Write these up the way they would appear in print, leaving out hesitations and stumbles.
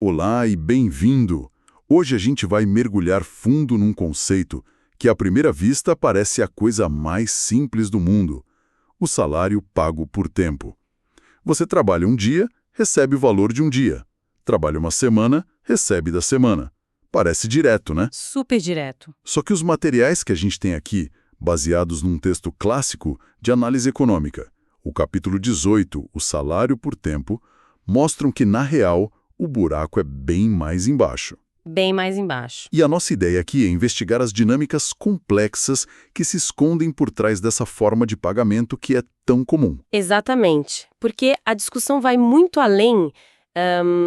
Olá e bem-vindo! Hoje a gente vai mergulhar fundo num conceito que à primeira vista parece a coisa mais simples do mundo: o salário pago por tempo. Você trabalha um dia, recebe o valor de um dia. Trabalha uma semana, recebe da semana. Parece direto, né? Super direto. Só que os materiais que a gente tem aqui, baseados num texto clássico de análise econômica, o capítulo 18, o salário por tempo, mostram que, na real, o buraco é bem mais embaixo. Bem mais embaixo. E a nossa ideia aqui é investigar as dinâmicas complexas que se escondem por trás dessa forma de pagamento que é tão comum. Exatamente. Porque a discussão vai muito além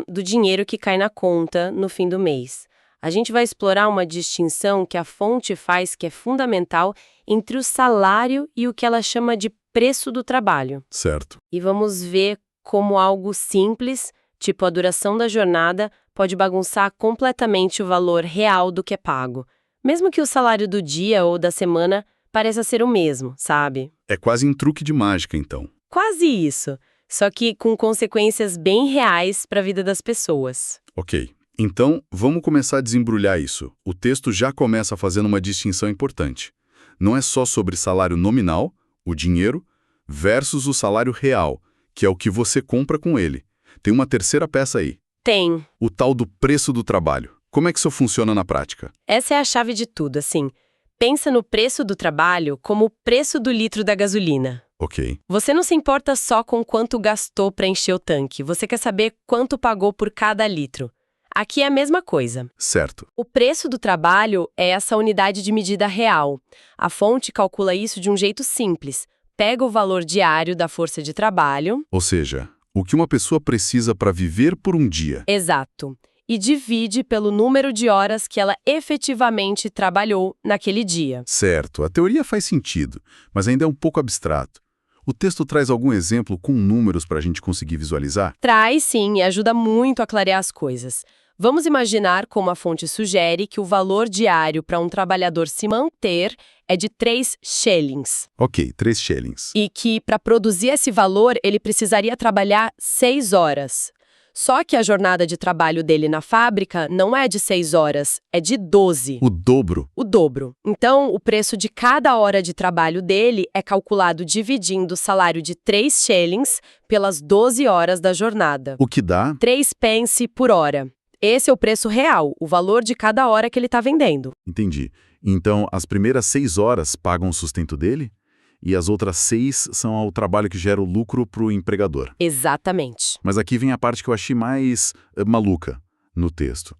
do dinheiro que cai na conta no fim do mês. A gente vai explorar uma distinção que a fonte faz que é fundamental entre o salário e o que ela chama de preço do trabalho. Certo. E vamos ver como algo simples, tipo a duração da jornada, pode bagunçar completamente o valor real do que é pago. Mesmo que o salário do dia ou da semana pareça ser o mesmo, sabe? É quase um truque de mágica, então. Quase isso. Só que com consequências bem reais para a vida das pessoas. Ok. Então, vamos começar a desembrulhar isso. O texto já começa fazendo uma distinção importante. Não é só sobre salário nominal, o dinheiro, versus o salário real, que é o que você compra com ele. Tem uma terceira peça aí. Tem. O tal do preço do trabalho. Como é que isso funciona na prática? Essa é a chave de tudo, assim. Pensa no preço do trabalho como o preço do litro da gasolina. Ok. Você não se importa só com quanto gastou para encher o tanque, você quer saber quanto pagou por cada litro. Aqui é a mesma coisa. Certo. O preço do trabalho é essa unidade de medida real. A fonte calcula isso de um jeito simples. Pega o valor diário da força de trabalho. Ou seja, o que uma pessoa precisa para viver por um dia. Exato. E divide pelo número de horas que ela efetivamente trabalhou naquele dia. Certo, a teoria faz sentido, mas ainda é um pouco abstrato. O texto traz algum exemplo com números para a gente conseguir visualizar? Traz sim e ajuda muito a clarear as coisas. Vamos imaginar, como a fonte sugere, que o valor diário para um trabalhador se manter é de 3 shillings. Ok, 3 shillings. E que, para produzir esse valor, ele precisaria trabalhar 6 horas. Só que a jornada de trabalho dele na fábrica não é de 6 horas, é de 12. O dobro. O dobro. Então, o preço de cada hora de trabalho dele é calculado dividindo o salário de 3 shillings pelas 12 horas da jornada. O que dá? 3 pence por hora. Esse é o preço real, o valor de cada hora que ele está vendendo. Entendi. Então, as primeiras 6 horas pagam o sustento dele? E as outras 6 são ao trabalho que gera o lucro para o empregador. Exatamente. Mas aqui vem a parte que eu achei mais maluca no texto.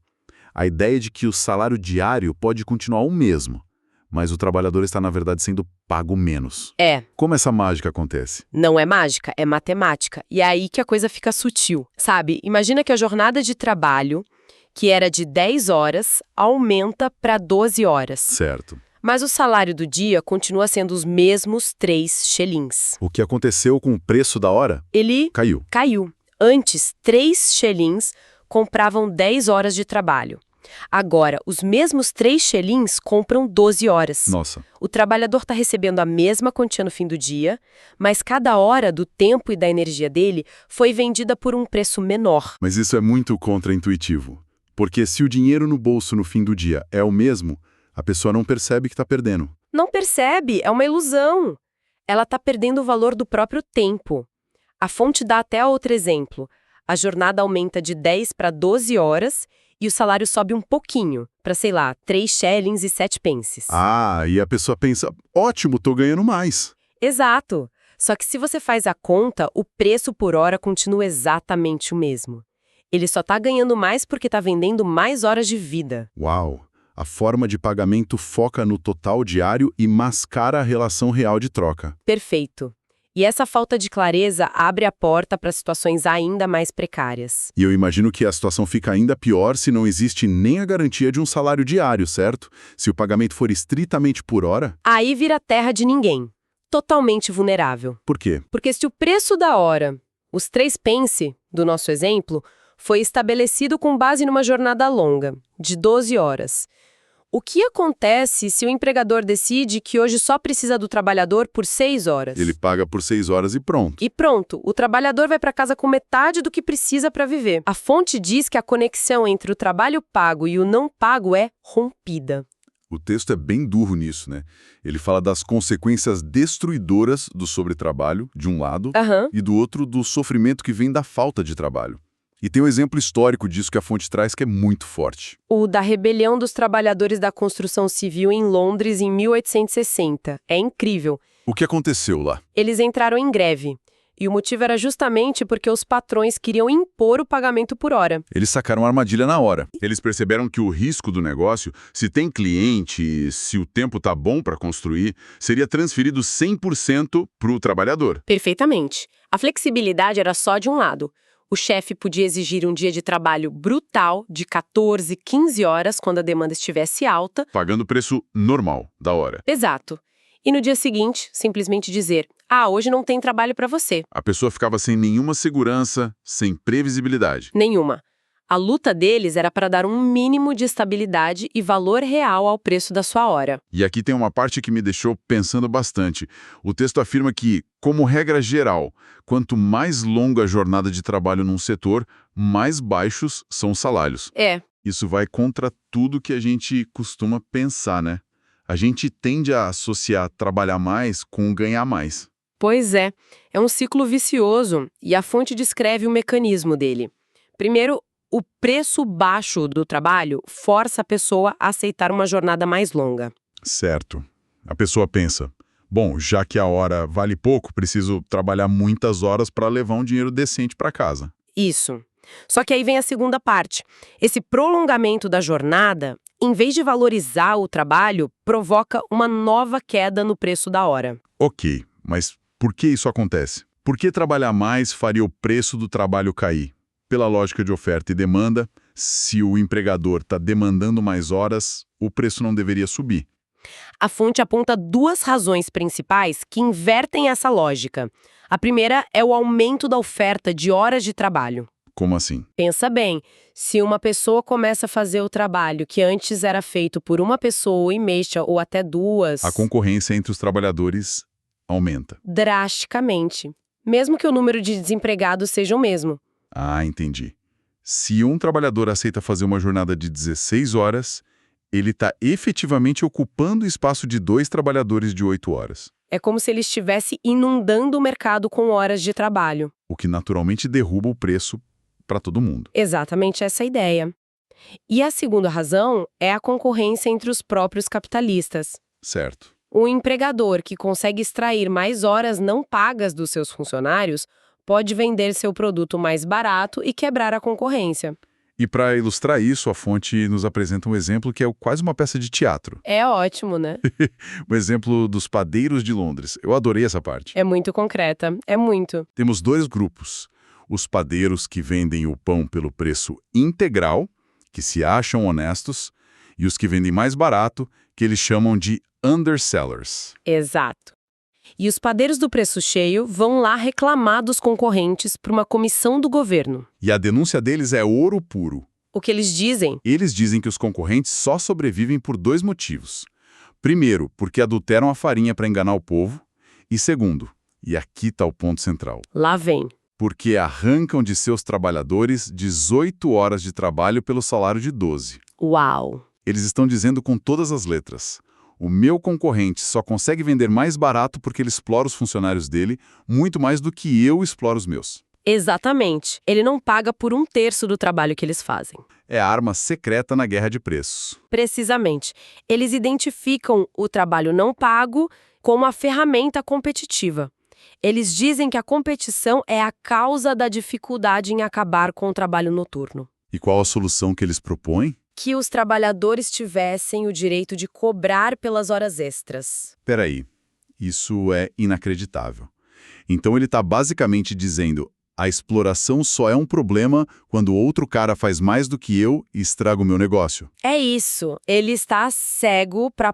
A ideia de que o salário diário pode continuar o mesmo, mas o trabalhador está, na verdade, sendo pago menos. É. Como essa mágica acontece? Não é mágica, é matemática. E é aí que a coisa fica sutil. Sabe, imagina que a jornada de trabalho, que era de 10 horas, aumenta para 12 horas. Certo. Mas o salário do dia continua sendo os mesmos 3 shillings. O que aconteceu com o preço da hora? Ele Caiu. Antes, 3 shillings compravam 10 horas de trabalho. Agora, os mesmos 3 shillings compram 12 horas. Nossa. O trabalhador está recebendo a mesma quantia no fim do dia, mas cada hora do tempo e da energia dele foi vendida por um preço menor. Mas isso é muito contraintuitivo. Porque se o dinheiro no bolso no fim do dia é o mesmo, a pessoa não percebe que está perdendo. Não percebe, é uma ilusão. Ela está perdendo o valor do próprio tempo. A fonte dá até outro exemplo. A jornada aumenta de 10 para 12 horas e o salário sobe um pouquinho, para, 3 shillings e 7 pences. Ah, e a pessoa pensa, ótimo, tô ganhando mais. Exato. Só que se você faz a conta, o preço por hora continua exatamente o mesmo. Ele só está ganhando mais porque está vendendo mais horas de vida. Uau! A forma de pagamento foca no total diário e mascara a relação real de troca. Perfeito. E essa falta de clareza abre a porta para situações ainda mais precárias. E eu imagino que a situação fica ainda pior se não existe nem a garantia de um salário diário, certo? Se o pagamento for estritamente por hora. Aí vira terra de ninguém. Totalmente vulnerável. Por quê? Porque se o preço da hora, os 3 pence, do nosso exemplo, foi estabelecido com base numa jornada longa, de 12 horas, O que acontece se o empregador decide que hoje só precisa do trabalhador por 6 horas? Ele paga por 6 horas e pronto. E pronto, o trabalhador vai para casa com metade do que precisa para viver. A fonte diz que a conexão entre o trabalho pago e o não pago é rompida. O texto é bem duro nisso, né? Ele fala das consequências destruidoras do sobretrabalho, de um lado, e do outro, do sofrimento que vem da falta de trabalho. E tem um exemplo histórico disso que a fonte traz que é muito forte. O da rebelião dos trabalhadores da construção civil em Londres em 1860. É incrível. O que aconteceu lá? Eles entraram em greve. E o motivo era justamente porque os patrões queriam impor o pagamento por hora. Eles sacaram a armadilha na hora. Eles perceberam que o risco do negócio, se tem cliente, se o tempo tá bom para construir, seria transferido 100% para o trabalhador. Perfeitamente. A flexibilidade era só de um lado. O chefe podia exigir um dia de trabalho brutal de 14, 15 horas quando a demanda estivesse alta. Pagando o preço normal da hora. Exato. E no dia seguinte, simplesmente dizer: hoje não tem trabalho para você. A pessoa ficava sem nenhuma segurança, sem previsibilidade. Nenhuma. A luta deles era para dar um mínimo de estabilidade e valor real ao preço da sua hora. E aqui tem uma parte que me deixou pensando bastante. O texto afirma que, como regra geral, quanto mais longa a jornada de trabalho num setor, mais baixos são os salários. Isso vai contra tudo que a gente costuma pensar, né? A gente tende a associar trabalhar mais com ganhar mais. Pois é um ciclo vicioso e a fonte descreve o mecanismo dele. Primeiro, o preço baixo do trabalho força a pessoa a aceitar uma jornada mais longa. Certo. A pessoa pensa, bom, já que a hora vale pouco, preciso trabalhar muitas horas para levar um dinheiro decente para casa. Isso. Só que aí vem a segunda parte. Esse prolongamento da jornada, em vez de valorizar o trabalho, provoca uma nova queda no preço da hora. Ok, mas por que isso acontece? Por que trabalhar mais faria o preço do trabalho cair? Pela lógica de oferta e demanda, se o empregador está demandando mais horas, o preço não deveria subir. A fonte aponta duas razões principais que invertem essa lógica. A primeira é o aumento da oferta de horas de trabalho. Como assim? Pensa bem, se uma pessoa começa a fazer o trabalho que antes era feito por uma pessoa e mexa ou até duas... A concorrência entre os trabalhadores aumenta. Drasticamente. Mesmo que o número de desempregados seja o mesmo. Ah, entendi. Se um trabalhador aceita fazer uma jornada de 16 horas, ele está efetivamente ocupando o espaço de 2 trabalhadores de 8 horas. É como se ele estivesse inundando o mercado com horas de trabalho. O que naturalmente derruba o preço para todo mundo. Exatamente essa ideia. E a segunda razão é a concorrência entre os próprios capitalistas. Certo. O empregador que consegue extrair mais horas não pagas dos seus funcionários pode vender seu produto mais barato e quebrar a concorrência. E para ilustrar isso, a fonte nos apresenta um exemplo que é quase uma peça de teatro. É ótimo, né? O exemplo dos padeiros de Londres. Eu adorei essa parte. É muito concreta, é muito. Temos 2 grupos. Os padeiros que vendem o pão pelo preço integral, que se acham honestos, e os que vendem mais barato, que eles chamam de undersellers. Exato. E os padeiros do preço cheio vão lá reclamar dos concorrentes por uma comissão do governo. E a denúncia deles é ouro puro. O que eles dizem? Eles dizem que os concorrentes só sobrevivem por 2 motivos. Primeiro, porque adulteram a farinha para enganar o povo. E segundo, e aqui está o ponto central, Lá vem. porque arrancam de seus trabalhadores 18 horas de trabalho pelo salário de 12. Uau! Eles estão dizendo com todas as letras: o meu concorrente só consegue vender mais barato porque ele explora os funcionários dele muito mais do que eu exploro os meus. Exatamente. Ele não paga por 1/3 do trabalho que eles fazem. É a arma secreta na guerra de preços. Precisamente. Eles identificam o trabalho não pago como a ferramenta competitiva. Eles dizem que a competição é a causa da dificuldade em acabar com o trabalho noturno. E qual a solução que eles propõem? Que os trabalhadores tivessem o direito de cobrar pelas horas extras. Peraí, isso é inacreditável. Então ele está basicamente dizendo: a exploração só é um problema quando outro cara faz mais do que eu e estraga o meu negócio. É isso. Ele está cego para a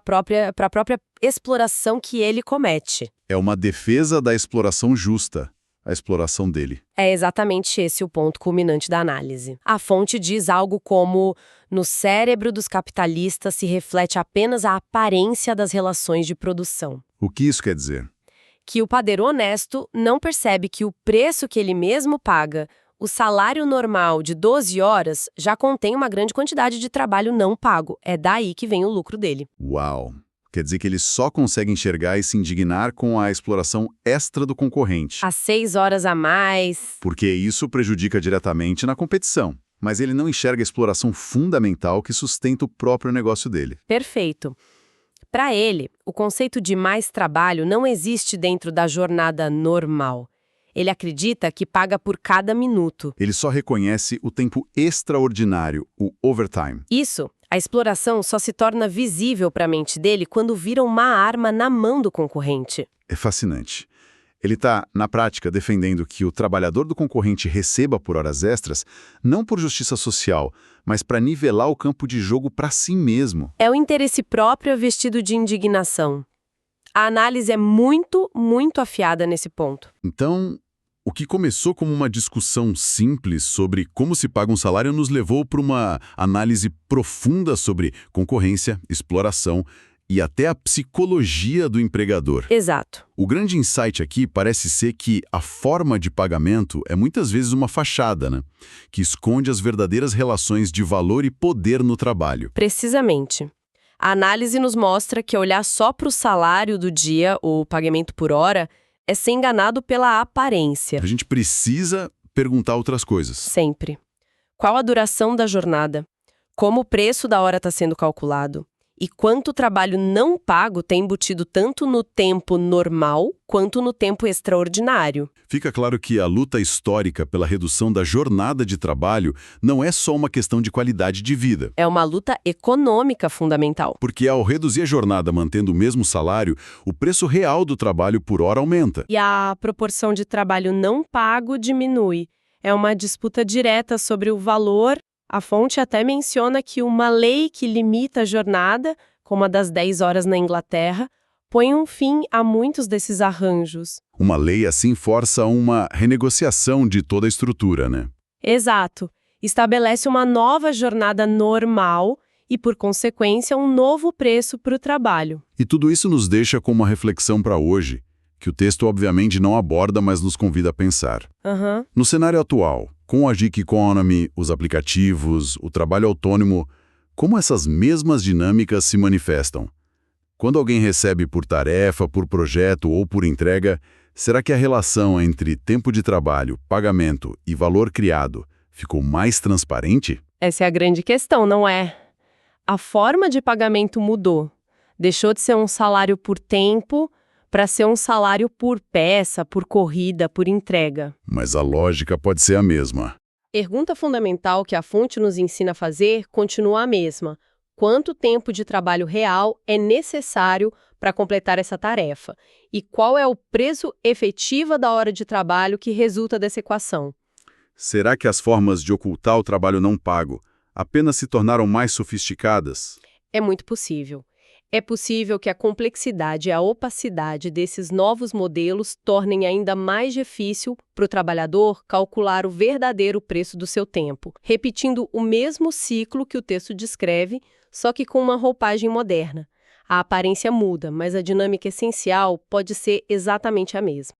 própria exploração que ele comete. É uma defesa da exploração justa. a exploração dele. É exatamente esse o ponto culminante da análise. A fonte diz algo como: no cérebro dos capitalistas se reflete apenas a aparência das relações de produção. O que isso quer dizer? Que o padeiro honesto não percebe que o preço que ele mesmo paga, o salário normal de 12 horas, já contém uma grande quantidade de trabalho não pago. É daí que vem o lucro dele. Uau! Quer dizer que ele só consegue enxergar e se indignar com a exploração extra do concorrente. Às 6 horas a mais. Porque isso prejudica diretamente na competição. Mas ele não enxerga a exploração fundamental que sustenta o próprio negócio dele. Perfeito. Para ele, o conceito de mais trabalho não existe dentro da jornada normal. Ele acredita que paga por cada minuto. Ele só reconhece o tempo extraordinário, o overtime. Isso, a exploração só se torna visível para a mente dele quando vira uma arma na mão do concorrente. É fascinante. Ele está, na prática, defendendo que o trabalhador do concorrente receba por horas extras, não por justiça social, mas para nivelar o campo de jogo para si mesmo. É o interesse próprio vestido de indignação. A análise é muito, muito afiada nesse ponto. Então, o que começou como uma discussão simples sobre como se paga um salário nos levou para uma análise profunda sobre concorrência, exploração e até a psicologia do empregador. Exato. O grande insight aqui parece ser que a forma de pagamento é muitas vezes uma fachada, né? Que esconde as verdadeiras relações de valor e poder no trabalho. Precisamente. A análise nos mostra que olhar só para o salário do dia, ou pagamento por hora, é ser enganado pela aparência. A gente precisa perguntar outras coisas. Sempre. Qual a duração da jornada? Como o preço da hora está sendo calculado? E quanto trabalho não pago tem embutido tanto no tempo normal quanto no tempo extraordinário. Fica claro que a luta histórica pela redução da jornada de trabalho não é só uma questão de qualidade de vida. É uma luta econômica fundamental. Porque ao reduzir a jornada mantendo o mesmo salário, o preço real do trabalho por hora aumenta. E a proporção de trabalho não pago diminui. É uma disputa direta sobre o valor. A fonte até menciona que uma lei que limita a jornada, como a das 10 horas na Inglaterra, põe um fim a muitos desses arranjos. Uma lei assim força uma renegociação de toda a estrutura, né? Exato. Estabelece uma nova jornada normal e, por consequência, um novo preço para o trabalho. E tudo isso nos deixa com uma reflexão para hoje, que o texto obviamente não aborda, mas nos convida a pensar. No cenário atual, com a gig economy, os aplicativos, o trabalho autônomo, como essas mesmas dinâmicas se manifestam? Quando alguém recebe por tarefa, por projeto ou por entrega, será que a relação entre tempo de trabalho, pagamento e valor criado ficou mais transparente? Essa é a grande questão, não é? A forma de pagamento mudou. Deixou de ser um salário por tempo para ser um salário por peça, por corrida, por entrega. Mas a lógica pode ser a mesma. Pergunta fundamental que a fonte nos ensina a fazer continua a mesma. Quanto tempo de trabalho real é necessário para completar essa tarefa? E qual é o preço efetivo da hora de trabalho que resulta dessa equação? Será que as formas de ocultar o trabalho não pago apenas se tornaram mais sofisticadas? É muito possível. É possível que a complexidade e a opacidade desses novos modelos tornem ainda mais difícil para o trabalhador calcular o verdadeiro preço do seu tempo, repetindo o mesmo ciclo que o texto descreve, só que com uma roupagem moderna. A aparência muda, mas a dinâmica essencial pode ser exatamente a mesma.